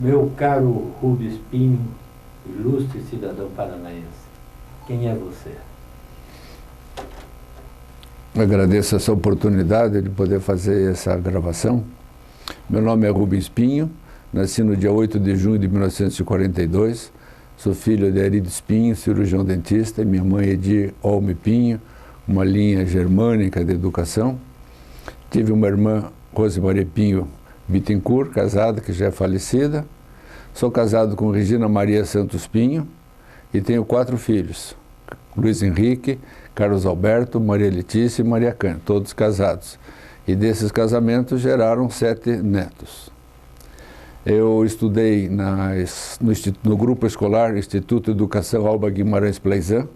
Meu caro Rubens Pinho, ilustre cidadão paranaense, quem é você? Agradeço essa oportunidade de poder fazer essa gravação. Meu nome é Rubens Pinho, nasci no dia 8 de junho de 1942, sou filho de Arides Pinho, cirurgião dentista, e minha mãe é de Olme Pinho, uma linha germânica de educação. Tive uma irmã, Rosemaria Pinho Bittencourt, casada, que já é falecida. Sou casado com Regina Maria Santos Pinho e tenho 4 filhos, Luiz Henrique, Carlos Alberto, Maria Letícia e Maria Cândida, todos casados. E desses casamentos geraram 7 netos. Eu estudei no grupo escolar Instituto de Educação Alba Guimarães Pleizan,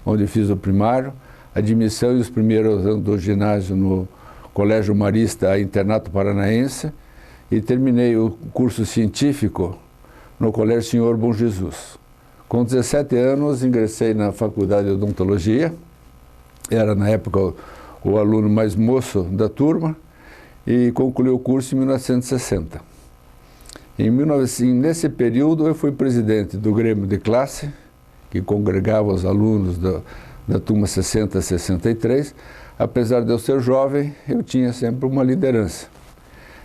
onde fiz o primário, admissão e os primeiros anos do ginásio no Colégio Marista Internato Paranaense, e terminei o curso científico no Colégio Senhor Bom Jesus. Com 17 anos, ingressei na Faculdade de Odontologia, era na época o aluno mais moço da turma, e concluí o curso em 1960. Nesse período, eu fui presidente do Grêmio de Classe, que congregava os alunos da turma 60 a 63. Apesar de eu ser jovem, eu tinha sempre uma liderança.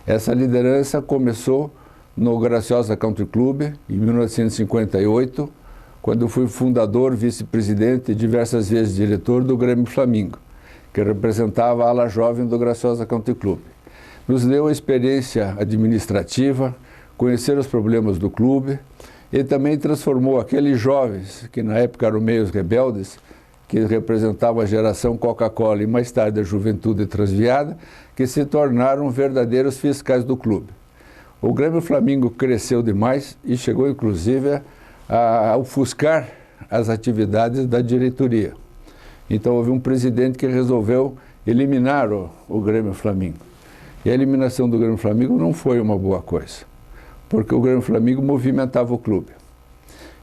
Essa liderança começou no Graciosa Country Club, em 1958, quando eu fui fundador, vice-presidente e diversas vezes diretor do Grêmio Flamingo, que representava a ala jovem do Graciosa Country Club. Nos deu a experiência administrativa, conhecer os problemas do clube, e também transformou aqueles jovens, que na época eram meios rebeldes, que representavam a geração Coca-Cola e mais tarde a juventude transviada, que se tornaram verdadeiros fiscais do clube. O Grêmio Flamingo cresceu demais e chegou inclusive a ofuscar as atividades da diretoria. Então houve um presidente que resolveu eliminar o Grêmio Flamingo. E a eliminação do Grêmio Flamingo não foi uma boa coisa, porque o Grêmio Flamingo movimentava o clube.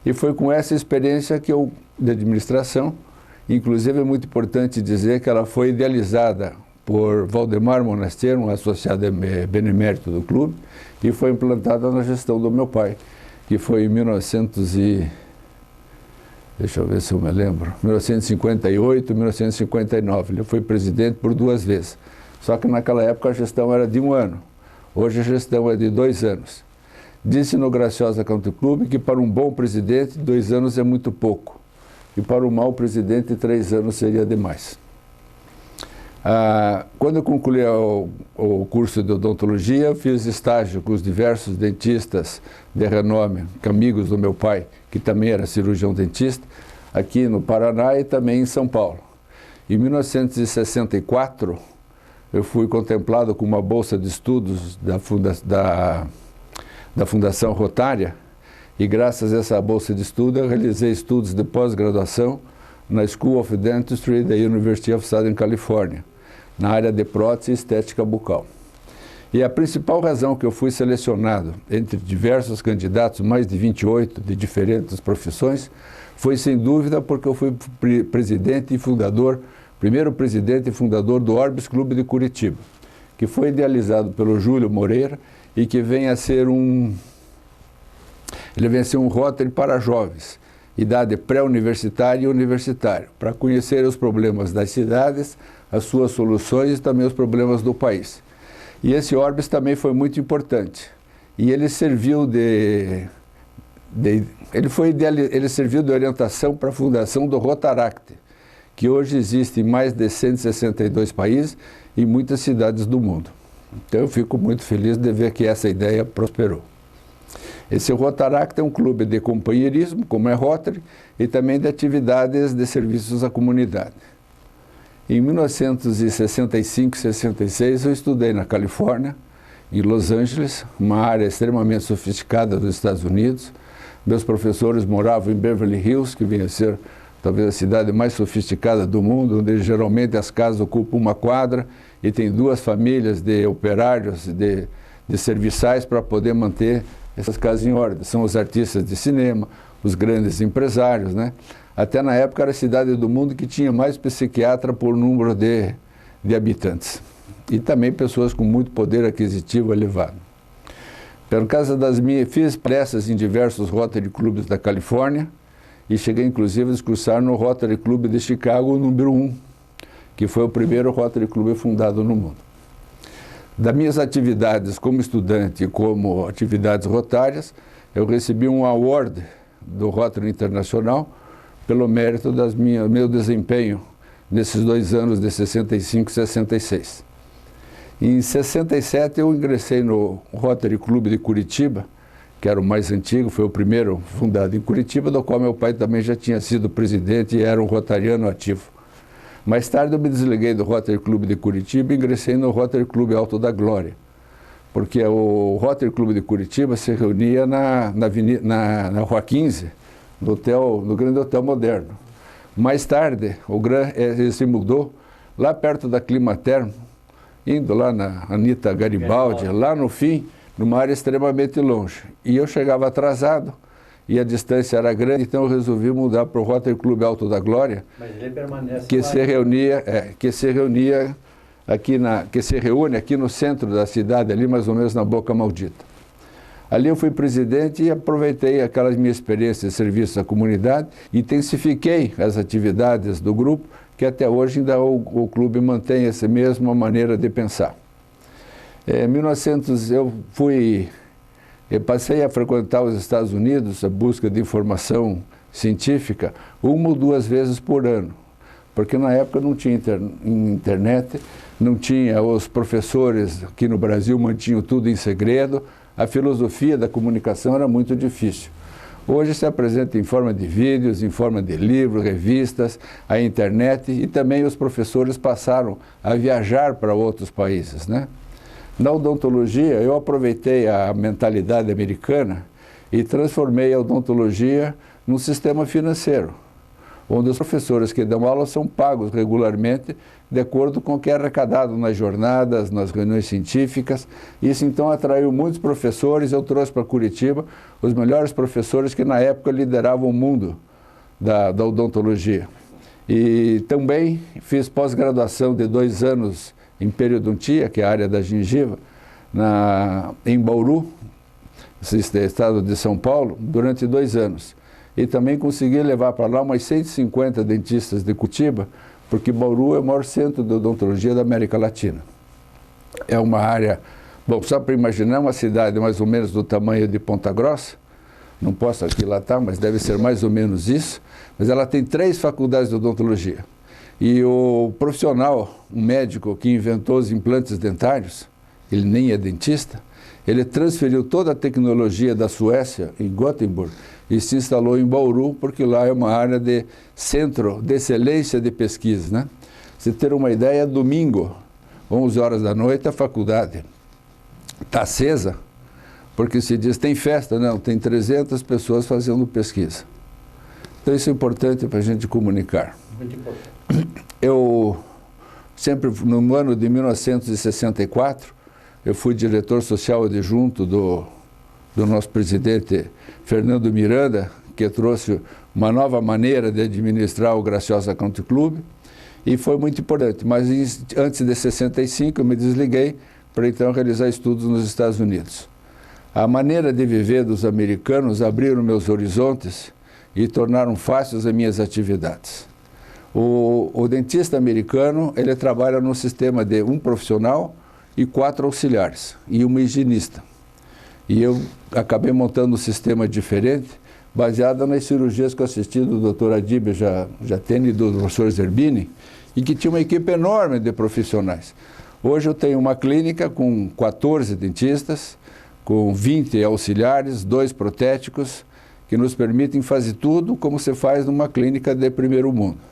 E foi com essa experiência que eu, de administração, inclusive é muito importante dizer que ela foi idealizada por Valdemar Monasteiro, um associado benemérito do clube, e foi implantada na gestão do meu pai, que foi em 1958, 1959. Ele foi presidente por 2 vezes. Só que naquela época a gestão era de 1 ano. Hoje a gestão é de 2 anos. Disse no Graciosa Country Club que para um bom presidente 2 anos é muito pouco. E para um mau presidente 3 anos seria demais. Quando eu concluí o curso de odontologia, fiz estágio com os diversos dentistas de renome, amigos do meu pai, que também era cirurgião dentista, aqui no Paraná e também em São Paulo. Em 1964, eu fui contemplado com uma bolsa de estudos da Fundação Rotária, e graças a essa bolsa de estudo, eu realizei estudos de pós-graduação na School of Dentistry da University of Southern California, na área de prótese e estética bucal. E a principal razão que eu fui selecionado entre diversos candidatos, mais de 28 de diferentes profissões, foi sem dúvida porque eu fui presidente e fundador, primeiro presidente e fundador do Orbis Clube de Curitiba, que foi idealizado pelo Júlio Moreira e que vem a ser um Rotary para jovens, idade pré-universitária e universitária, para conhecer os problemas das cidades, as suas soluções e também os problemas do país. E esse Orbis também foi muito importante. E ele serviu ele serviu de orientação para a fundação do Rotaract, que hoje existe em mais de 162 países e muitas cidades do mundo. Então eu fico muito feliz de ver que essa ideia prosperou. Esse Rotaract é um clube de companheirismo, como é Rotary, e também de atividades de serviços à comunidade. Em 1965, 66, eu estudei na Califórnia, em Los Angeles, uma área extremamente sofisticada dos Estados Unidos. Meus professores moravam em Beverly Hills, que vinha a ser talvez a cidade mais sofisticada do mundo, onde geralmente as casas ocupam uma quadra e tem 2 famílias de operários, de serviçais para poder manter essas casas em ordem. São os artistas de cinema, os grandes empresários, né? Até na época era a cidade do mundo que tinha mais psiquiatra por número de habitantes. E também pessoas com muito poder aquisitivo elevado. Pelo caso das minhas, fiz palestras em diversos Rotary Clubs da Califórnia e cheguei inclusive a discursar no Rotary Club de Chicago, número 1, que foi o primeiro Rotary Club fundado no mundo. Das minhas atividades como estudante e como atividades rotárias, eu recebi um award do Rotary Internacional pelo mérito do meu desempenho nesses 2 anos de 65 e 66. Em 67 eu ingressei no Rotary Club de Curitiba, que era o mais antigo, foi o primeiro fundado em Curitiba, do qual meu pai também já tinha sido presidente e era um rotariano ativo. Mais tarde eu me desliguei do Rotary Club de Curitiba e ingressei no Rotary Club Alto da Glória, porque o Rotary Club de Curitiba se reunia na Rua 15, no Grande Hotel Moderno. Mais tarde, ele se mudou lá perto da Climaterm, indo lá na Anita Garibaldi, lá no fim, numa área extremamente longe. E eu chegava atrasado, e a distância era grande, então eu resolvi mudar para o Rotary Club Alto da Glória, mas ele permanece que se reúne aqui no centro da cidade, ali mais ou menos na Boca Maldita. Ali eu fui presidente e aproveitei aquelas minhas experiências de serviço à comunidade, intensifiquei as atividades do grupo, que até hoje ainda o clube mantém essa mesma maneira de pensar. Em 1900 eu passei a frequentar os Estados Unidos, a busca de informação científica, 1 ou 2 vezes por ano, porque na época não tinha internet, não tinha, os professores aqui no Brasil mantinham tudo em segredo, a filosofia da comunicação era muito difícil. Hoje se apresenta em forma de vídeos, em forma de livros, revistas, a internet, e também os professores passaram a viajar para outros países, né? Na odontologia, eu aproveitei a mentalidade americana e transformei a odontologia num sistema financeiro, onde os professores que dão aula são pagos regularmente de acordo com o que é arrecadado nas jornadas, nas reuniões científicas. Isso então atraiu muitos professores. Eu trouxe para Curitiba os melhores professores que na época lideravam o mundo da odontologia. E também fiz pós-graduação de 2 anos em periodontia, que é a área da gengiva, em Bauru, estado de São Paulo, durante 2 anos. E também consegui levar para lá umas 150 dentistas de Curitiba, porque Bauru é o maior centro de odontologia da América Latina. É uma área, bom, só para imaginar, uma cidade mais ou menos do tamanho de Ponta Grossa, não posso aquilatar, mas deve ser mais ou menos isso, mas ela tem 3 faculdades de odontologia. E o profissional, um médico que inventou os implantes dentários, ele nem é dentista, ele transferiu toda a tecnologia da Suécia, em Gothenburg, e se instalou em Bauru, porque lá é uma área de centro de excelência de pesquisa, né? Você ter uma ideia, domingo, 11 horas da noite, a faculdade está acesa, porque se diz, tem festa? Não, tem 300 pessoas fazendo pesquisa. Então isso é importante para a gente comunicar. Muito importante. Eu sempre, no ano de 1964, eu fui diretor social adjunto do nosso presidente Fernando Miranda, que trouxe uma nova maneira de administrar o Graciosa Country Club, e foi muito importante. Mas antes de 65 eu me desliguei para então realizar estudos nos Estados Unidos. A maneira de viver dos americanos abriram meus horizontes e tornaram fáceis as minhas atividades. O dentista americano, ele trabalha num sistema de 1 profissional e 4 auxiliares, e uma higienista. E eu acabei montando um sistema diferente, baseado nas cirurgias que eu assisti do Dr. Adib Jatene e do professor Zerbini, e que tinha uma equipe enorme de profissionais. Hoje eu tenho uma clínica com 14 dentistas, com 20 auxiliares, 2 protéticos, que nos permitem fazer tudo como se faz numa clínica de primeiro mundo.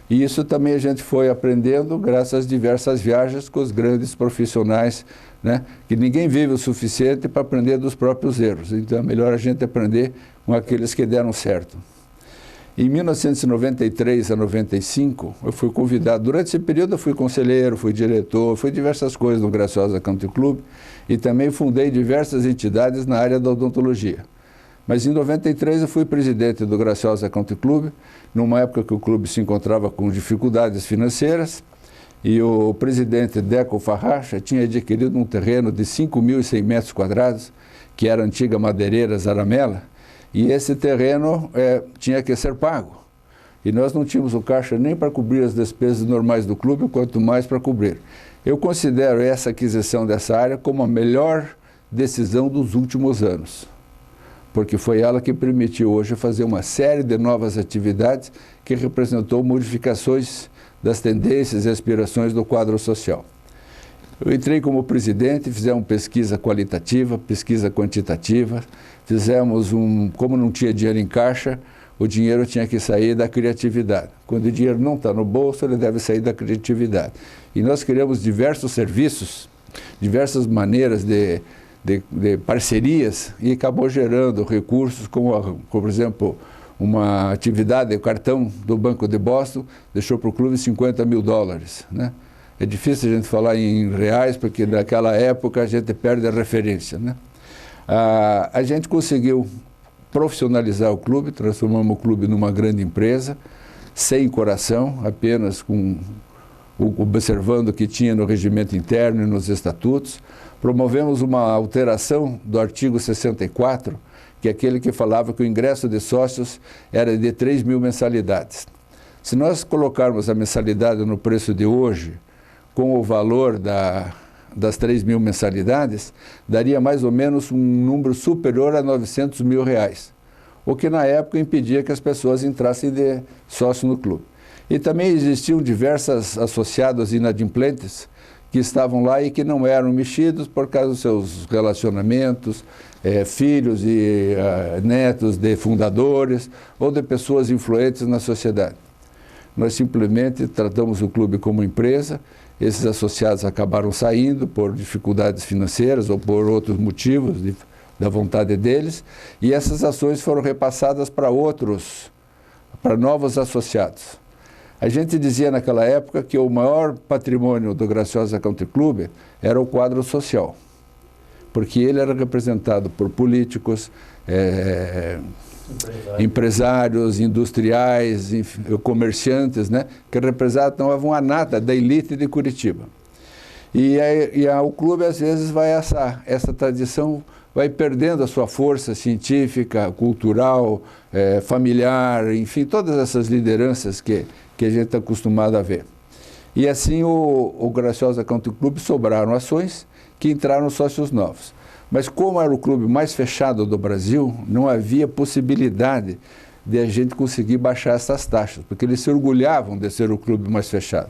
E isso também a gente foi aprendendo graças às diversas viagens com os grandes profissionais, né? Que ninguém vive o suficiente para aprender dos próprios erros. Então é melhor a gente aprender com aqueles que deram certo. Em 1993 a 95, eu fui convidado, durante esse período eu fui conselheiro, fui diretor, fui diversas coisas no Graciosa Country Club e também fundei diversas entidades na área da odontologia. Mas em 93 eu fui presidente do Graciosa Country Club, numa época que o clube se encontrava com dificuldades financeiras, e o presidente Deco Farracha tinha adquirido um terreno de 5.100 metros quadrados, que era a antiga madeireira Zaramella, e esse terreno tinha que ser pago. E nós não tínhamos o caixa nem para cobrir as despesas normais do clube, quanto mais para cobrir. Eu considero essa aquisição dessa área como a melhor decisão dos últimos anos, porque foi ela que permitiu hoje fazer uma série de novas atividades que representou modificações das tendências e aspirações do quadro social. Eu entrei como presidente, fizemos pesquisa qualitativa, pesquisa quantitativa, como não tinha dinheiro em caixa, o dinheiro tinha que sair da criatividade. Quando o dinheiro não está no bolso, ele deve sair da criatividade. E nós criamos diversos serviços, diversas maneiras de parcerias, e acabou gerando recursos, como por exemplo, uma atividade, o cartão do Banco de Boston deixou para o clube $50 mil, né? É difícil a gente falar em reais, porque naquela época a gente perde a referência, né? A gente conseguiu profissionalizar o clube, transformamos o clube numa grande empresa, sem coração, apenas observando o que tinha no regimento interno e nos estatutos. Promovemos uma alteração do artigo 64, que é aquele que falava que o ingresso de sócios era de 3 mil mensalidades. Se nós colocarmos a mensalidade no preço de hoje, com o valor das 3 mil mensalidades, daria mais ou menos um número superior a R$900 mil, o que na época impedia que as pessoas entrassem de sócio no clube. E também existiam diversos associados inadimplentes que estavam lá e que não eram mexidos por causa dos seus relacionamentos, filhos e netos de fundadores ou de pessoas influentes na sociedade. Nós simplesmente tratamos o clube como empresa. Esses associados acabaram saindo por dificuldades financeiras ou por outros motivos da vontade deles, e essas ações foram repassadas para novos associados. A gente dizia naquela época que o maior patrimônio do Graciosa Country Club era o quadro social, porque ele era representado por políticos, empresários, industriais, comerciantes, né, que representavam a nata da elite de Curitiba. O clube, às vezes, essa tradição vai perdendo a sua força científica, cultural, familiar, enfim, todas essas lideranças que a gente está acostumado a ver. E assim o Graciosa Country Club sobraram ações que entraram sócios novos. Mas como era o clube mais fechado do Brasil, não havia possibilidade de a gente conseguir baixar essas taxas, porque eles se orgulhavam de ser o clube mais fechado.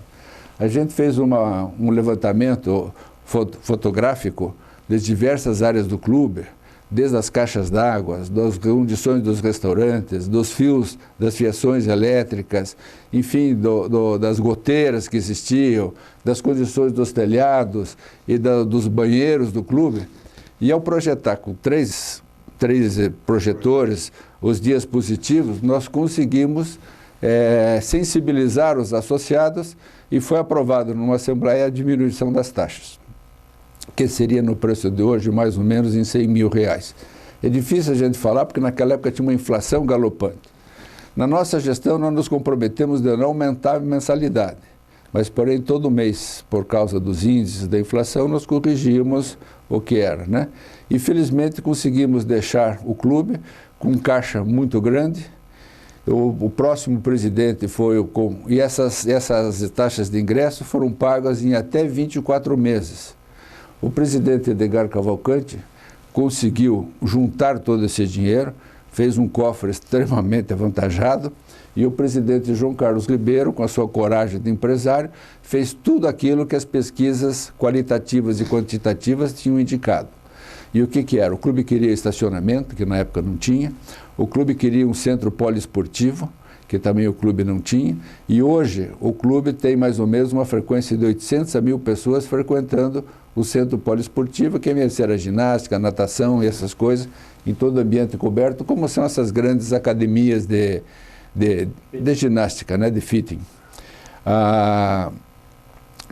A gente fez um levantamento fotográfico das diversas áreas do clube, desde as caixas d'água, das condições dos restaurantes, dos fios, das fiações elétricas, enfim, das goteiras que existiam, das condições dos telhados e dos banheiros do clube. E ao projetar com três projetores os dias positivos, nós conseguimos sensibilizar os associados e foi aprovado numa assembleia a diminuição das taxas, que seria no preço de hoje mais ou menos em R$100 mil. É difícil a gente falar porque naquela época tinha uma inflação galopante. Na nossa gestão nós nos comprometemos de não aumentar a mensalidade, mas porém todo mês, por causa dos índices da inflação, nós corrigimos o que era, né? E felizmente conseguimos deixar o clube com um caixa muito grande. O próximo presidente e essas taxas de ingresso foram pagas em até 24 meses. O presidente Edgar Cavalcante conseguiu juntar todo esse dinheiro, fez um cofre extremamente avantajado, e o presidente João Carlos Ribeiro, com a sua coragem de empresário, fez tudo aquilo que as pesquisas qualitativas e quantitativas tinham indicado. E o que era? O clube queria estacionamento, que na época não tinha, o clube queria um centro poliesportivo, que também o clube não tinha, e hoje o clube tem mais ou menos uma frequência de 800 a 1000 pessoas frequentando o centro poliesportivo, que ia ser a ginástica, a natação e essas coisas, em todo ambiente coberto, como são essas grandes academias de ginástica, né, de fitting.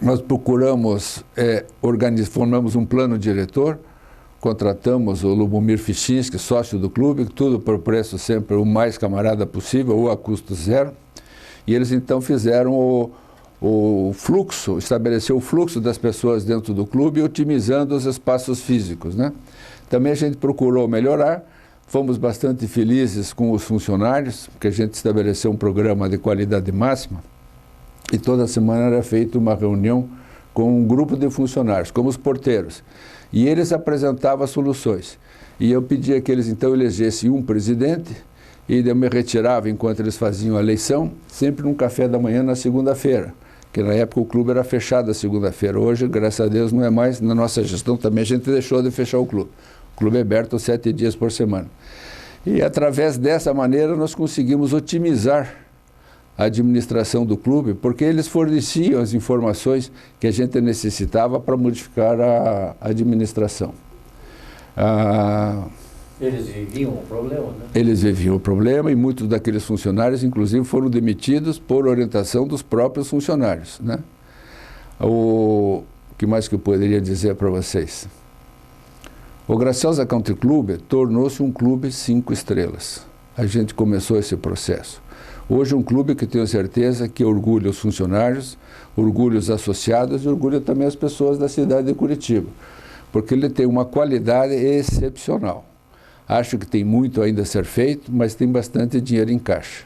Nós procuramos, formamos um plano diretor, contratamos o Lubomir Fichinski, sócio do clube, tudo por preço sempre o mais camarada possível, ou a custo zero, e eles então fizeram o fluxo, estabeleceu o fluxo das pessoas dentro do clube, otimizando os espaços físicos, né? Também a gente procurou melhorar, fomos bastante felizes com os funcionários, porque a gente estabeleceu um programa de qualidade máxima e toda semana era feita uma reunião com um grupo de funcionários, como os porteiros, e eles apresentavam soluções. E eu pedia que eles então elegessem um presidente e eu me retirava enquanto eles faziam a eleição, sempre num café da manhã na segunda-feira, que na época o clube era fechado a segunda-feira. Hoje, graças a Deus, não é mais. Na nossa gestão também a gente deixou de fechar o clube. O clube é aberto 7 dias por semana. E através dessa maneira nós conseguimos otimizar a administração do clube, porque eles forneciam as informações que a gente necessitava para modificar a administração. Eles viviam o problema, né? Eles viviam o problema e muitos daqueles funcionários, inclusive, foram demitidos por orientação dos próprios funcionários, né? O que mais que eu poderia dizer para vocês? O Graciosa Country Club tornou-se um clube 5 estrelas. A gente começou esse processo. Hoje é um clube que tenho certeza que orgulha os funcionários, orgulha os associados e orgulha também as pessoas da cidade de Curitiba, porque ele tem uma qualidade excepcional. Acho que tem muito ainda a ser feito, mas tem bastante dinheiro em caixa.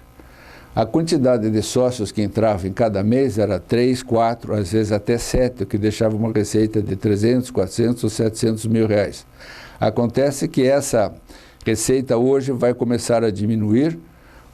A quantidade de sócios que entravam em cada mês era 3, 4, às vezes até 7, o que deixava uma receita de 300, 400 ou 700 mil reais. Acontece que essa receita hoje vai começar a diminuir,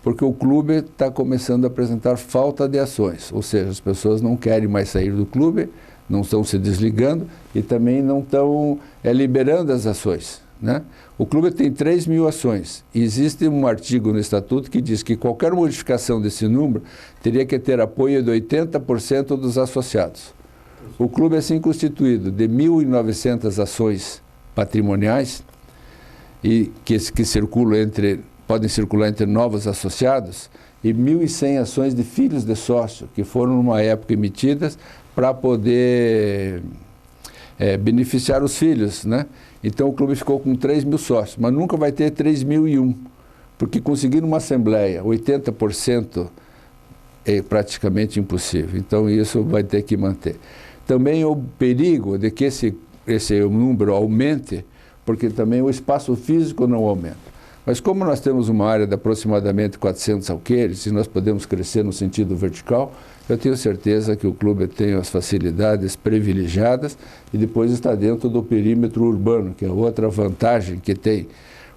porque o clube está começando a apresentar falta de ações, ou seja, as pessoas não querem mais sair do clube, não estão se desligando e também não estão liberando as ações, né? O clube tem 3.000 ações e existe um artigo no estatuto que diz que qualquer modificação desse número teria que ter apoio de 80% dos associados. O clube é assim constituído de 1.900 ações patrimoniais e que podem circular entre novos associados e 1.100 ações de filhos de sócio que foram numa época emitidas para poder beneficiar os filhos, né? Então o clube ficou com 3.000 sócios, mas nunca vai ter 3.001, porque conseguir uma assembleia 80% é praticamente impossível. Então isso vai ter que manter. Também o perigo de que esse número aumente, porque também o espaço físico não aumenta. Mas como nós temos uma área de aproximadamente 400 alqueires e nós podemos crescer no sentido vertical, eu tenho certeza que o clube tem as facilidades privilegiadas e depois está dentro do perímetro urbano, que é outra vantagem que tem.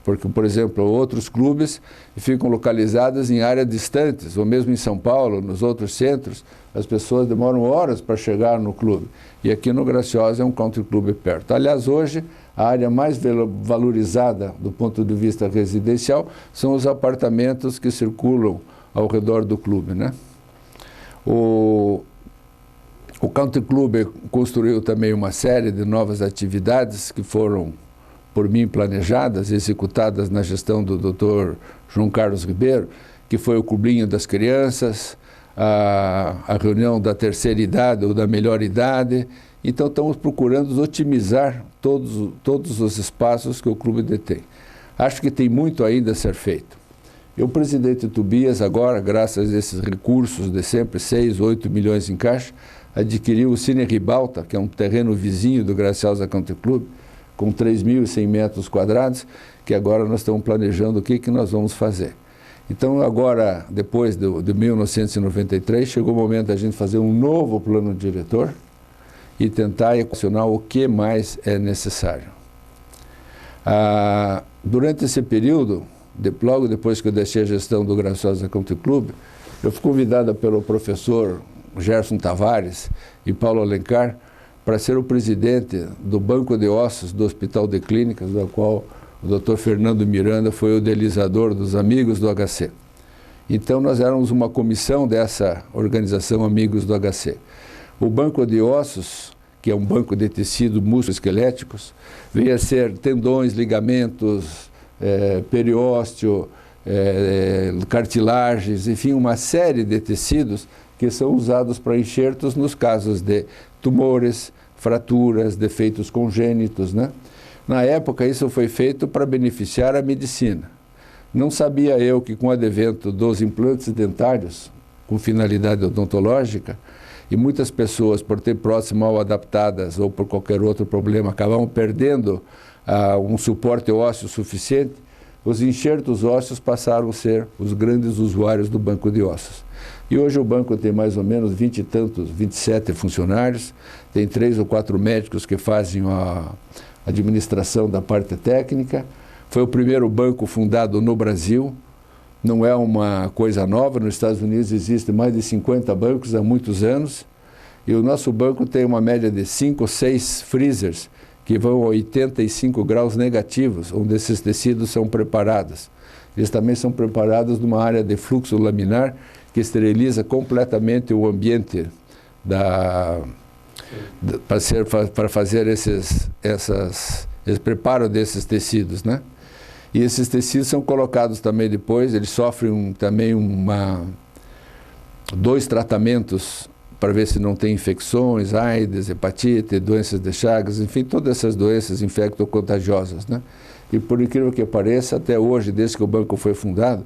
Porque, por exemplo, outros clubes ficam localizados em áreas distantes, ou mesmo em São Paulo, nos outros centros, as pessoas demoram horas para chegar no clube. E aqui no Graciosa é um country club perto. Aliás, hoje, a área mais valorizada do ponto de vista residencial são os apartamentos que circulam ao redor do clube, né? O Country Club construiu também uma série de novas atividades que foram por mim planejadas, executadas na gestão do Dr. João Carlos Ribeiro, que foi o Clubinho das Crianças, a reunião da terceira idade ou da melhor idade. Então estamos procurando otimizar todos os espaços que o clube detém. Acho que tem muito ainda a ser feito. O presidente Tobias agora, graças a esses recursos de sempre 6, 8 milhões em caixa, adquiriu o Cine Ribalta, que é um terreno vizinho do Graciosa Country Club, com 3.100 metros quadrados, que agora nós estamos planejando o que nós vamos fazer. Então agora, depois de 1993, chegou o momento da gente fazer um novo plano diretor e tentar equacionar o que mais é necessário. Durante esse período, logo depois que eu deixei a gestão do Graciosa Country Club, eu fui convidada pelo professor Gerson Tavares e Paulo Alencar para ser o presidente do Banco de Ossos do Hospital de Clínicas, do qual o Dr. Fernando Miranda foi o idealizador dos Amigos do HC. Então nós éramos uma comissão dessa organização Amigos do HC. O Banco de Ossos, que é um banco de tecido musculoesqueléticos, veio a ser tendões, ligamentos, periósteo, cartilagens, enfim, uma série de tecidos que são usados para enxertos nos casos de tumores, fraturas, defeitos congênitos, né? Na época isso foi feito para beneficiar a medicina. Não sabia eu que com o advento dos implantes dentários, com finalidade odontológica, e muitas pessoas, por ter prótese mal adaptadas ou por qualquer outro problema, acabavam perdendo um suporte ósseo suficiente, os enxertos ósseos passaram a ser os grandes usuários do banco de ossos. E hoje o banco tem mais ou menos 20 e tantos, 27 funcionários, tem 3 ou 4 médicos que fazem a administração da parte técnica. Foi o primeiro banco fundado no Brasil, não é uma coisa nova, nos Estados Unidos existem mais de 50 bancos há muitos anos, e o nosso banco tem uma média de 5 ou 6 freezers, que vão a 85 graus negativos, onde esses tecidos são preparados. Eles também são preparados numa área de fluxo laminar, que esteriliza completamente o ambiente para fazer esse preparo desses tecidos, né? E esses tecidos são colocados também depois, eles sofrem também 2 tratamentos para ver se não tem infecções, AIDS, hepatite, doenças de Chagas, enfim, todas essas doenças infecto-contagiosas, né? E por incrível que pareça, até hoje, desde que o banco foi fundado,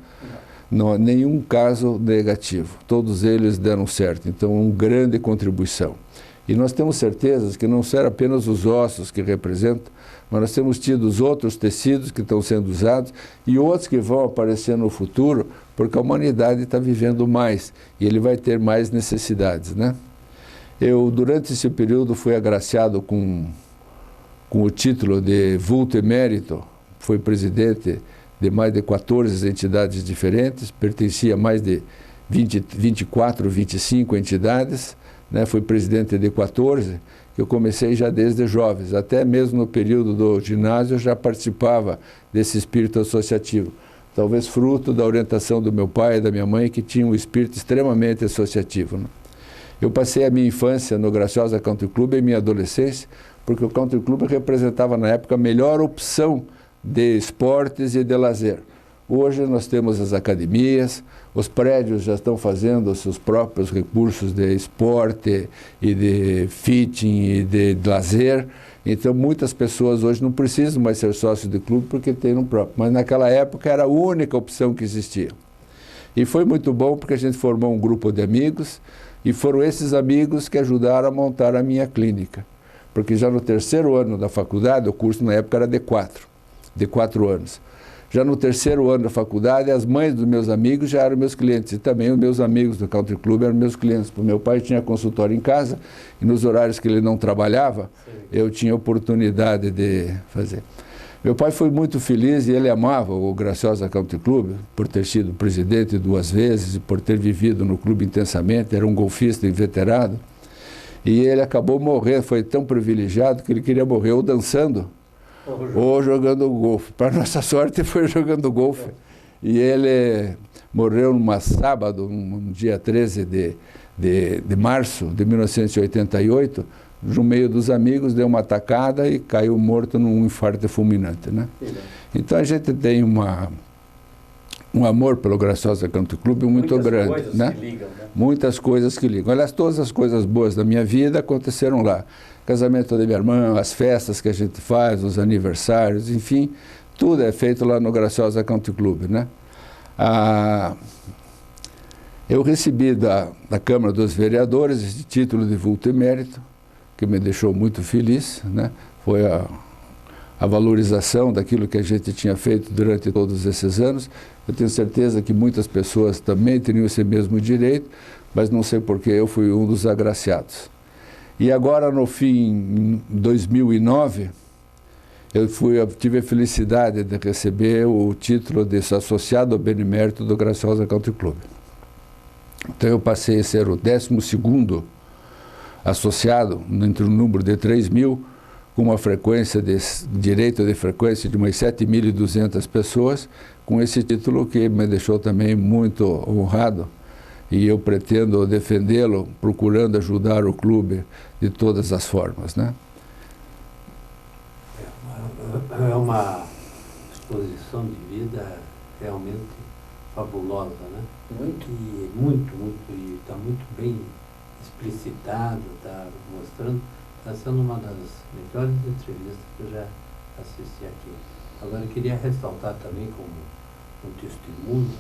não há nenhum caso negativo. Todos eles deram certo. Então, uma grande contribuição. E nós temos certezas que não serão apenas os ossos que representam, mas nós temos tido os outros tecidos que estão sendo usados e outros que vão aparecer no futuro, porque a humanidade está vivendo mais e ele vai ter mais necessidades, né? Eu, durante esse período, fui agraciado com o título de vulto emérito, fui presidente de mais de 14 entidades diferentes, pertencia a mais de 24, 25 entidades, né? Fui presidente de 14, que eu comecei já desde jovens, até mesmo no período do ginásio eu já participava desse espírito associativo, talvez fruto da orientação do meu pai e da minha mãe, que tinham um espírito extremamente associativo, né? Eu passei a minha infância no Graciosa Country Club e minha adolescência, porque o Country Club representava na época a melhor opção de esportes e de lazer. Hoje nós temos as academias, os prédios já estão fazendo os seus próprios recursos de esporte e de fitting e de lazer. Então muitas pessoas hoje não precisam mais ser sócios de clube porque tem um próprio. Mas naquela época era a única opção que existia. E foi muito bom porque a gente formou um grupo de amigos e foram esses amigos que ajudaram a montar a minha clínica. Porque já no 3º ano da faculdade, o curso na época era de 4 anos. Já no 3º ano da faculdade, as mães dos meus amigos já eram meus clientes. E também os meus amigos do Country Club eram meus clientes. Porque meu pai tinha consultório em casa e nos horários que ele não trabalhava, eu tinha oportunidade de fazer. Meu pai foi muito feliz e ele amava o Graciosa Country Club, por ter sido presidente 2 vezes e por ter vivido no clube intensamente. Era um golfista inveterado. E ele acabou morrendo, foi tão privilegiado que ele queria morrer ou dançando ou jogando golfe. Para nossa sorte, foi jogando golfe. E ele morreu num sábado, no dia 13 de março de 1988, no meio dos amigos, deu uma atacada e caiu morto num infarto fulminante, né? Então a gente tem um amor pelo Graciosa Country Club muito grande, coisas, né? Que ligam, né? Muitas coisas que ligam. Aliás, todas as coisas boas da minha vida aconteceram lá. Casamento da minha irmã, as festas que a gente faz, os aniversários, enfim, tudo é feito lá no Graciosa Country Club, né? Eu recebi da Câmara dos Vereadores esse título de vulto emérito, que me deixou muito feliz, né? Foi a valorização daquilo que a gente tinha feito durante todos esses anos. Eu tenho certeza que muitas pessoas também teriam esse mesmo direito, mas não sei porque eu fui um dos agraciados. E agora, no fim, em 2009, eu tive a felicidade de receber o título de associado ao benemérito do Graciosa Country Club. Então eu passei a ser o 12º associado, entre um número de 3.000, com uma frequência direito de frequência de umas 7.200 pessoas, com esse título que me deixou também muito honrado. E eu pretendo defendê-lo, procurando ajudar o clube de todas as formas, né? É uma exposição de vida realmente fabulosa, né? Muito. E está muito bem explicitado, está mostrando, está sendo uma das melhores entrevistas que eu já assisti aqui. Agora eu queria ressaltar também como um testemunho,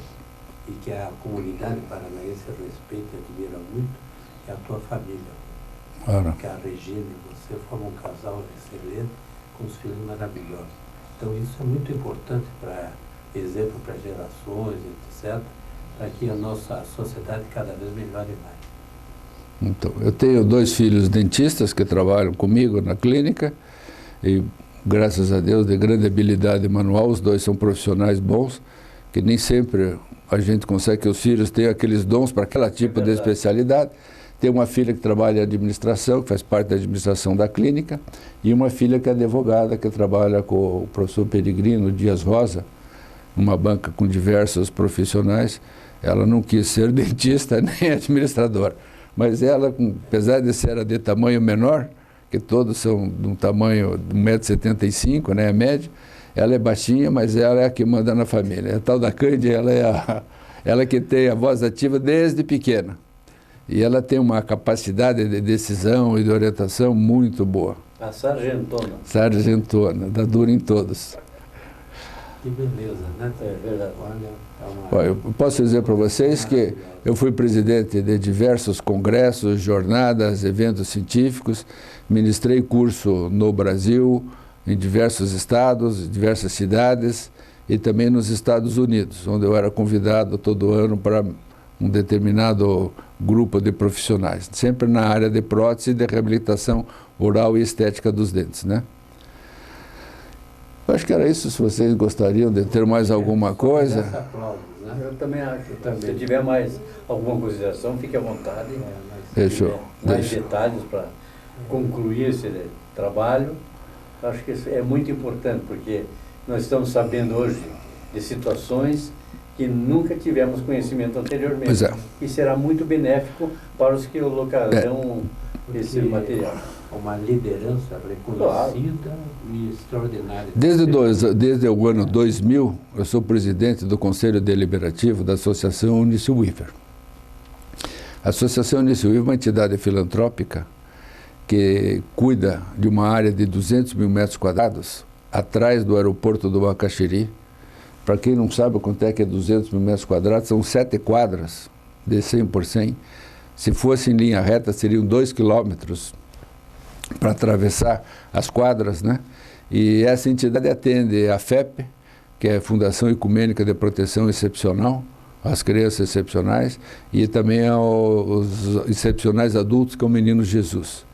e que a comunidade paranaense respeita e admira muito, é a tua família. Claro. Que a Regina e você formam um casal excelente, com os filhos maravilhosos. Então isso é muito importante para exemplo para gerações, etc., para que a nossa sociedade cada vez melhore mais. Então, eu tenho 2 filhos dentistas que trabalham comigo na clínica e, graças a Deus, de grande habilidade manual. Os 2 são profissionais bons, que nem sempre a gente consegue que os filhos tenham aqueles dons para aquele tipo de especialidade. Tenho uma filha que trabalha em administração, que faz parte da administração da clínica, e uma filha que é advogada, que trabalha com o professor Peregrino Dias Rosa, numa banca com diversos profissionais. Ela não quis ser dentista nem administradora, mas ela, apesar de ser de tamanho menor, que todos são de um tamanho de 1,75 m, né, a média, ela é baixinha, mas ela é a que manda na família. A tal da Cândia, ela que tem a voz ativa desde pequena. E ela tem uma capacidade de decisão e de orientação muito boa. A sargentona. Sargentona, dá duro em todos. Que beleza, né? É verdade. Olha, eu posso dizer para vocês que eu fui presidente de diversos congressos, jornadas, eventos científicos, ministrei curso no Brasil, em diversos estados, diversas cidades e também nos Estados Unidos, onde eu era convidado todo ano para um determinado grupo de profissionais, sempre na área de prótese e de reabilitação oral e estética dos dentes, né? Eu acho que era isso. Se vocês gostariam de ter mais alguma coisa. Eu também acho. Se tiver mais alguma consideração, fique à vontade. Deixa. Mais detalhes para concluir esse trabalho. Acho que isso é muito importante, porque nós estamos sabendo hoje de situações que nunca tivemos conhecimento anteriormente. Pois é. E será muito benéfico para os que locarão esse material. Uma liderança reconhecida e extraordinária. Desde o ano 2000, eu sou presidente do Conselho Deliberativo da Associação Eunice Weaver. A Associação Eunice Weaver é uma entidade filantrópica que cuida de uma área de 200 mil metros quadrados atrás do aeroporto do Bacaxiri. Para quem não sabe quanto é que é 200 mil metros quadrados, são 7 quadras de 100 por 100. Se fosse em linha reta, seriam 2 quilômetros para atravessar as quadras, né? E essa entidade atende a FEP, que é a Fundação Ecumênica de Proteção Excepcional, as crianças excepcionais, e também aos excepcionais adultos, que é o Menino Jesus.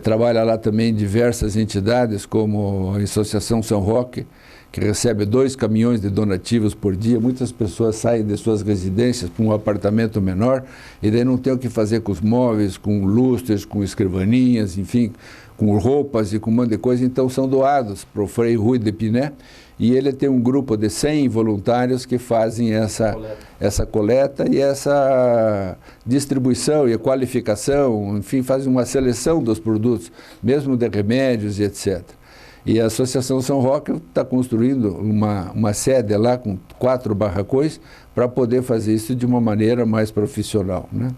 Trabalha lá também diversas entidades, como a Associação São Roque, que recebe 2 caminhões de donativos por dia. Muitas pessoas saem de suas residências para um apartamento menor e daí não tem o que fazer com os móveis, com lustres, com escrivaninhas, enfim, com roupas e com um monte de coisa. Então são doados para o Frei Rui de Piné, e ele tem um grupo de 100 voluntários que fazem essa coleta e essa distribuição e a qualificação, enfim, fazem uma seleção dos produtos, mesmo de remédios e etc. E a Associação São Roque está construindo uma sede lá com 4 barracões para poder fazer isso de uma maneira mais profissional, né?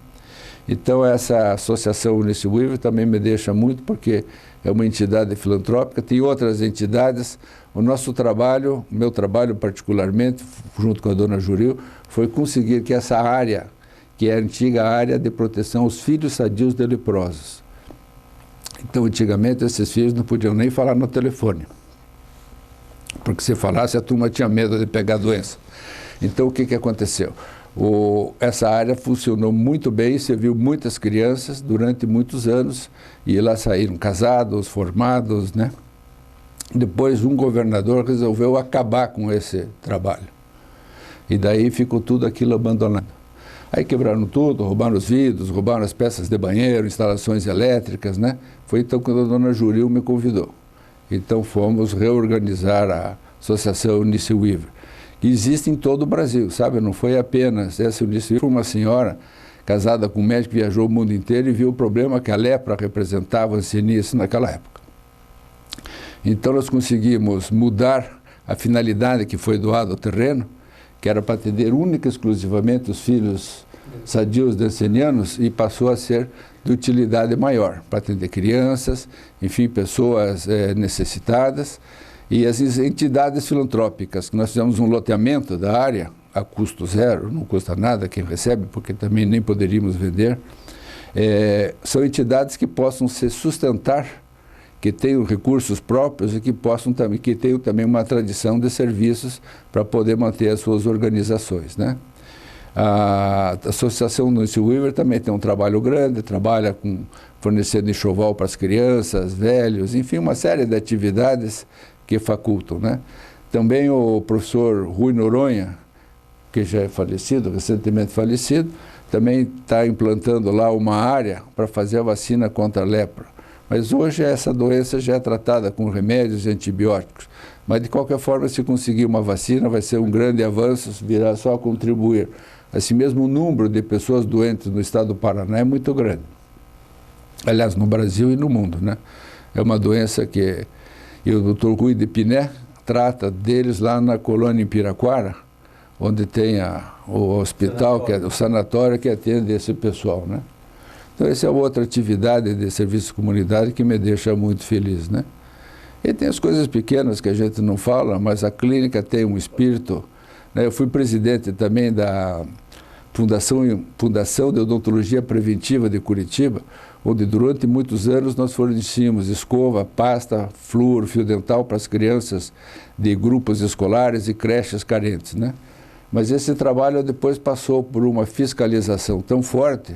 Então essa Associação Eunice Weaver também me deixa muito, porque é uma entidade filantrópica, tem outras entidades. O nosso trabalho, meu trabalho particularmente, junto com a dona Juril, foi conseguir que essa área, que é a antiga área de proteção aos filhos sadios de leprosos. Então, antigamente, esses filhos não podiam nem falar no telefone, porque se falasse, a turma tinha medo de pegar a doença. Então, o que aconteceu? Essa área funcionou muito bem, serviu muitas crianças durante muitos anos, e lá saíram casados, formados, né? Depois, um governador resolveu acabar com esse trabalho, e daí ficou tudo aquilo abandonado. Aí quebraram tudo, roubaram os vidros, roubaram as peças de banheiro, instalações elétricas, né? Foi então quando a dona Juril me convidou. Então fomos reorganizar a Associação Eunice Weaver, que existe em todo o Brasil, sabe? Não foi apenas essa Eunice Weaver. Foi uma senhora casada com um médico que viajou o mundo inteiro e viu o problema que a lepra representava, a ancianice, naquela época. Então nós conseguimos mudar a finalidade que foi doado ao terreno, que era para atender única e exclusivamente os filhos sadios dancenianos, e passou a ser de utilidade maior, para atender crianças, enfim, pessoas necessitadas, e as entidades filantrópicas, que nós fizemos um loteamento da área, a custo zero, não custa nada quem recebe, porque também nem poderíamos vender. São entidades que possam se sustentar, que tenham recursos próprios e que possam também, que tenham também uma tradição de serviços para poder manter as suas organizações, né? A Associação Núncio Weaver também tem um trabalho grande, trabalha fornecendo enxoval para as crianças, velhos, enfim, uma série de atividades que facultam, né? Também o professor Rui Noronha, que já é falecido, recentemente falecido, também está implantando lá uma área para fazer a vacina contra a lepra. Mas hoje essa doença já é tratada com remédios e antibióticos. Mas de qualquer forma, se conseguir uma vacina, vai ser um grande avanço, virá só a contribuir. Assim mesmo o número de pessoas doentes no estado do Paraná é muito grande. Aliás, no Brasil e no mundo, né? É uma doença que o Dr. Rui de Piné trata deles lá na colônia em Piraquara, onde tem o hospital, o sanatório que atende esse pessoal, né? Então, essa é outra atividade de serviço de comunidade que me deixa muito feliz, né? E tem as coisas pequenas que a gente não fala, mas a clínica tem um espírito, né? Eu fui presidente também da Fundação de Odontologia Preventiva de Curitiba, onde durante muitos anos nós fornecíamos escova, pasta, flúor, fio dental para as crianças de grupos escolares e creches carentes, né? Mas esse trabalho depois passou por uma fiscalização tão forte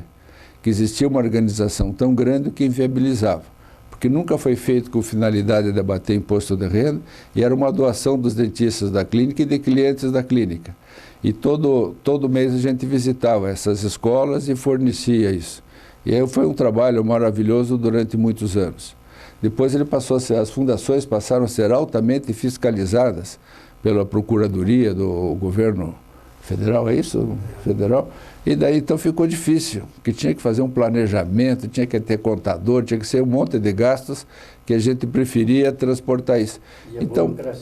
que existia uma organização tão grande que inviabilizava, porque nunca foi feito com finalidade de abater imposto de renda e era uma doação dos dentistas da clínica e de clientes da clínica. E todo mês a gente visitava essas escolas e fornecia isso. E aí foi um trabalho maravilhoso durante muitos anos. Depois as fundações passaram a ser altamente fiscalizadas pela Procuradoria do Governo Federal, é isso? Federal. E daí então ficou difícil, porque tinha que fazer um planejamento, tinha que ter contador, tinha que ser um monte de gastos que a gente preferia transportar isso.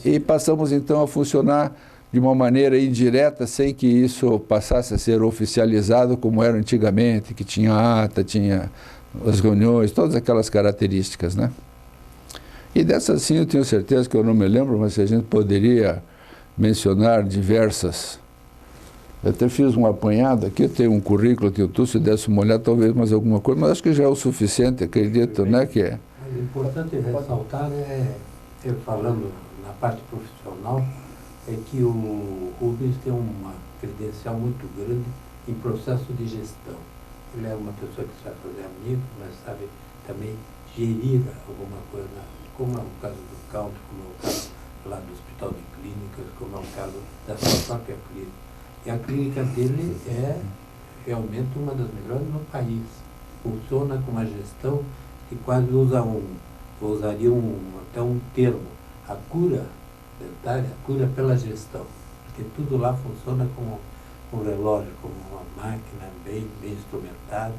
E passamos então a funcionar de uma maneira indireta, sem que isso passasse a ser oficializado como era antigamente, que tinha ata, tinha as reuniões, todas aquelas características, né? E dessas sim eu tenho certeza que eu não me lembro, mas a gente poderia mencionar diversas. Eu até fiz um apanhado aqui, eu tenho um currículo que tu, se desse uma olhada, talvez mais alguma coisa, mas acho que já é o suficiente, acredito, né, que é. Mas o importante ressaltar falando na parte profissional, é que o Rubens tem uma credencial muito grande em processo de gestão. Ele é uma pessoa que sabe fazer amigo, mas sabe também gerir alguma coisa, como é o caso do Country, como é o caso lá do Hospital de Clínicas, como é o caso da sua própria clínica. E a clínica dele é realmente uma das melhores no país. Funciona com uma gestão que quase usaria até um termo, a cura dentária, a cura pela gestão. Porque tudo lá funciona como um relógio, como uma máquina bem instrumentada.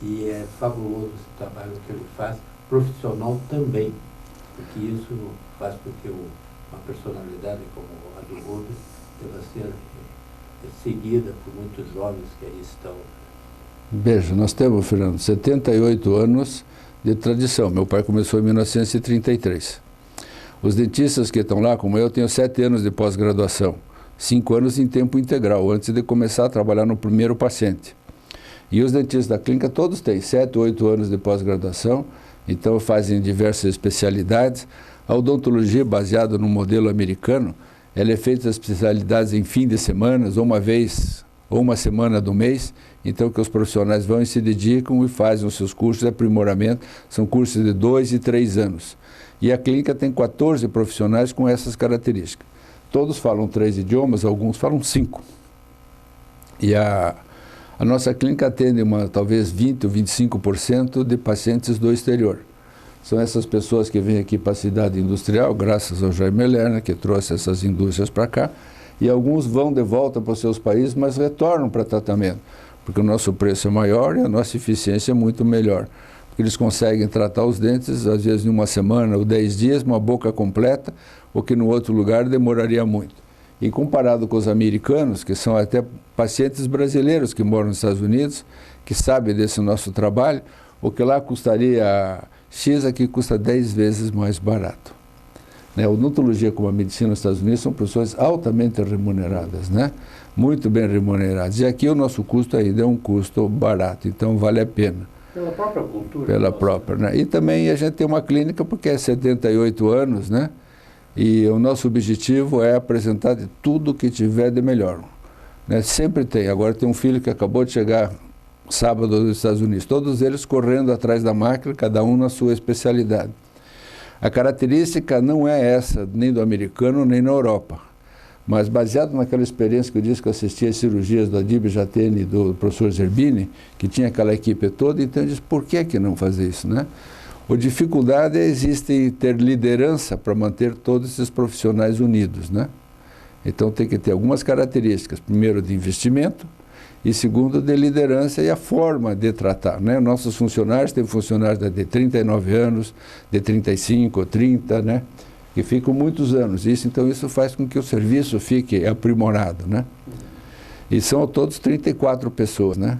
E é fabuloso esse trabalho que ele faz, profissional também. Porque isso faz com que uma personalidade como a do Rubens deva ser seguida por muitos jovens que aí estão. Veja, nós temos, Fernando, 78 anos de tradição. Meu pai começou em 1933. Os dentistas que estão lá, como eu, tenho 7 anos de pós-graduação, 5 anos em tempo integral, antes de começar a trabalhar no primeiro paciente. E os dentistas da clínica todos têm 7, 8 anos de pós-graduação, então fazem diversas especialidades. A odontologia, baseada no modelo americano, ela é feita as especialidades em fim de semanas, ou uma vez, ou uma semana do mês, então que os profissionais vão e se dedicam e fazem os seus cursos de aprimoramento, são cursos de 2 e 3 anos. E a clínica tem 14 profissionais com essas características. Todos falam 3 idiomas, alguns falam 5. E a nossa clínica atende talvez 20% ou 25% de pacientes do exterior. São essas pessoas que vêm aqui para a cidade industrial, graças ao Jaime Lerner, que trouxe essas indústrias para cá, e alguns vão de volta para os seus países, mas retornam para tratamento, porque o nosso preço é maior e a nossa eficiência é muito melhor. Porque eles conseguem tratar os dentes, às vezes em uma semana ou 10 dias, uma boca completa, o que no outro lugar demoraria muito. E comparado com os americanos, que são até pacientes brasileiros que moram nos Estados Unidos, que sabem desse nosso trabalho, o que lá custaria X aqui custa 10 vezes mais barato. Né? A odontologia como a medicina nos Estados Unidos são profissões altamente remuneradas, né? Muito bem remuneradas. E aqui o nosso custo ainda é um custo barato, então vale a pena. Pela própria cultura. Pela própria, né? E também a gente tem uma clínica porque é 78 anos, né? E o nosso objetivo é apresentar de tudo que tiver de melhor, né? Sempre tem. Agora tem um filho que acabou de chegar sábado dos Estados Unidos, todos eles correndo atrás da máquina, cada um na sua especialidade. A característica não é essa, nem do americano, nem na Europa, mas baseado naquela experiência que eu disse que eu assisti às cirurgias do Adib Jatene e do professor Zerbini, que tinha aquela equipe toda, então eu disse, por que não fazer isso, né? A dificuldade existe em ter liderança para manter todos esses profissionais unidos, né? Então tem que ter algumas características, primeiro de investimento, e segundo, de liderança e a forma de tratar, né? Nossos funcionários, tem funcionários de 39 anos, de 35, 30, né? Que ficam muitos anos. Então isso faz com que o serviço fique aprimorado, né? E são todos 34 pessoas, né?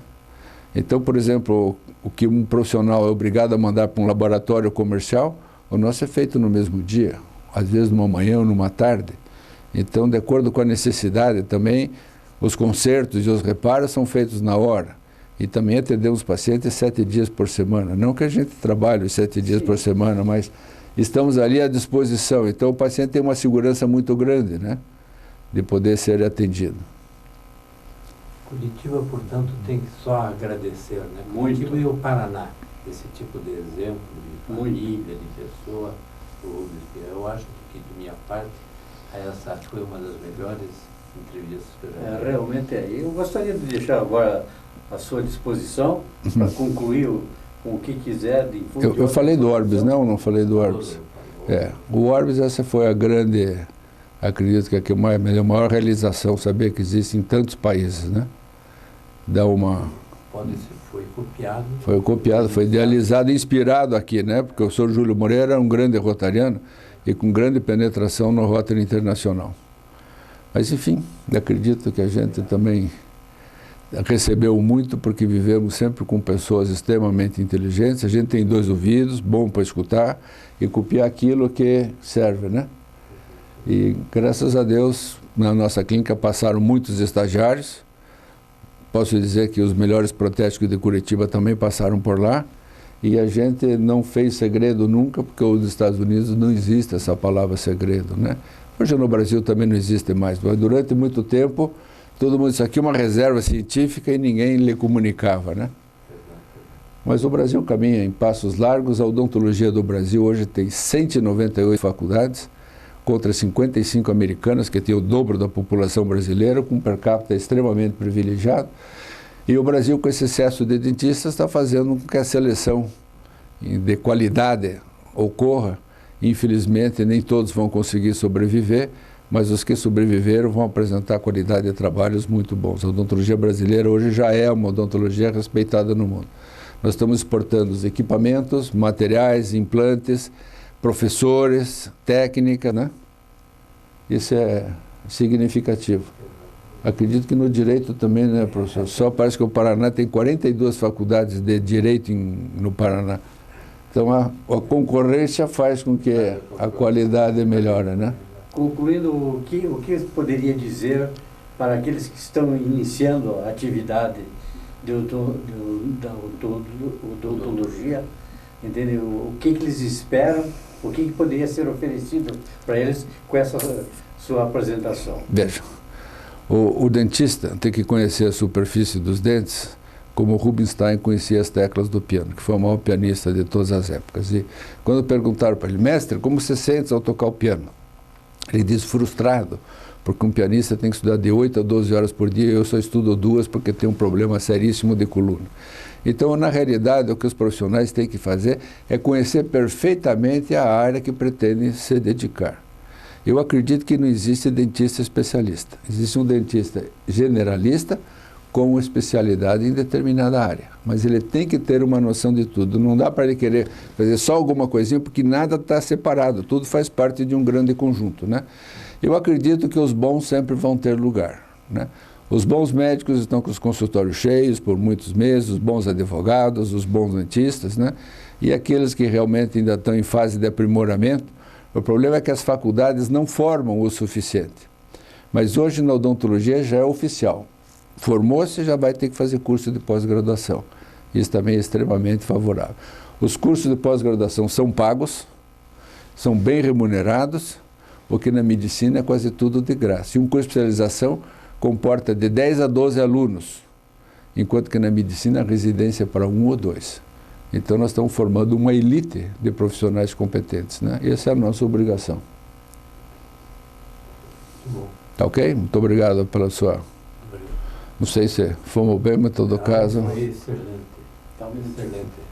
Então, por exemplo, o que um profissional é obrigado a mandar para um laboratório comercial, o nosso é feito no mesmo dia, às vezes numa manhã ou numa tarde. Então, de acordo com a necessidade também, os consertos e os reparos são feitos na hora. E também atendemos os pacientes 7 dias por semana. Não que a gente trabalhe 7 dias por semana, mas estamos ali à disposição. Então o paciente tem uma segurança muito grande, né? De poder ser atendido. Curitiba, portanto, tem que só agradecer, né? Curitiba e o Paraná, esse tipo de exemplo de família, de pessoa. Eu acho que, de minha parte, essa foi uma das melhores entrevistas que eu já vi. Realmente é. Eu gostaria de deixar agora à sua disposição para concluir com o que quiser. Eu falei do Orbis, não? Não falei do Orbis. O Orbis, essa foi a grande, acredito que a maior realização, saber que existe em tantos países, né? Dá uma... Foi copiado. Foi copiado, foi idealizado e inspirado aqui, né? Porque o Sr. Júlio Moreira era um grande rotariano e com grande penetração no Rotary Internacional. Mas, enfim, acredito que a gente também recebeu muito porque vivemos sempre com pessoas extremamente inteligentes. A gente tem 2 ouvidos, bom para escutar e copiar aquilo que serve, né? E, graças a Deus, na nossa clínica passaram muitos estagiários. Posso dizer que os melhores protéticos de Curitiba também passaram por lá. E a gente não fez segredo nunca, porque nos Estados Unidos não existe essa palavra segredo, né? Hoje no Brasil também não existe mais, mas durante muito tempo todo mundo disse aqui uma reserva científica e ninguém lhe comunicava, né? Mas o Brasil caminha em passos largos. A odontologia do Brasil hoje tem 198 faculdades, contra 55 americanas, que tem o dobro da população brasileira, com um per capita extremamente privilegiado. E o Brasil, com esse excesso de dentistas, está fazendo com que a seleção de qualidade ocorra. Infelizmente, nem todos vão conseguir sobreviver, mas os que sobreviveram vão apresentar qualidade de trabalhos muito bons. A odontologia brasileira hoje já é uma odontologia respeitada no mundo. Nós estamos exportando os equipamentos, materiais, implantes, professores, técnica, né? Isso é significativo. Acredito que no direito também, né, professor? Só parece que o Paraná tem 42 faculdades de direito no Paraná. Então a concorrência faz com que a qualidade melhore, né? Concluindo, o que poderia dizer para aqueles que estão iniciando a atividade da odontologia, entendeu? O que eles esperam, o que poderia ser oferecido para eles com essa sua apresentação? Veja, o dentista tem que conhecer a superfície dos dentes, como Rubinstein conhecia as teclas do piano, que foi o maior pianista de todas as épocas. E quando perguntaram para ele, mestre, como você sente ao tocar o piano? Ele disse, frustrado, porque um pianista tem que estudar de 8 a 12 horas por dia, eu só estudo 2 porque tenho um problema seríssimo de coluna. Então, na realidade, o que os profissionais têm que fazer é conhecer perfeitamente a área que pretendem se dedicar. Eu acredito que não existe dentista especialista. Existe um dentista generalista com especialidade em determinada área. Mas ele tem que ter uma noção de tudo. Não dá para ele querer fazer só alguma coisinha, porque nada está separado. Tudo faz parte de um grande conjunto, né? Eu acredito que os bons sempre vão ter lugar, né? Os bons médicos estão com os consultórios cheios por muitos meses, os bons advogados, os bons dentistas, né? E aqueles que realmente ainda estão em fase de aprimoramento, o problema é que as faculdades não formam o suficiente. Mas hoje na odontologia já é oficial. Formou-se, já vai ter que fazer curso de pós-graduação. Isso também é extremamente favorável. Os cursos de pós-graduação são pagos, são bem remunerados, o que na medicina é quase tudo de graça. E um curso de especialização comporta de 10 a 12 alunos, enquanto que na medicina a residência é para 1 ou 2. Então nós estamos formando uma elite de profissionais competentes, né? Essa é a nossa obrigação. Bom. Tá ok? Muito obrigado pela sua... Não sei se fomos bem, mas em todo caso... Foi excelente. Excelente.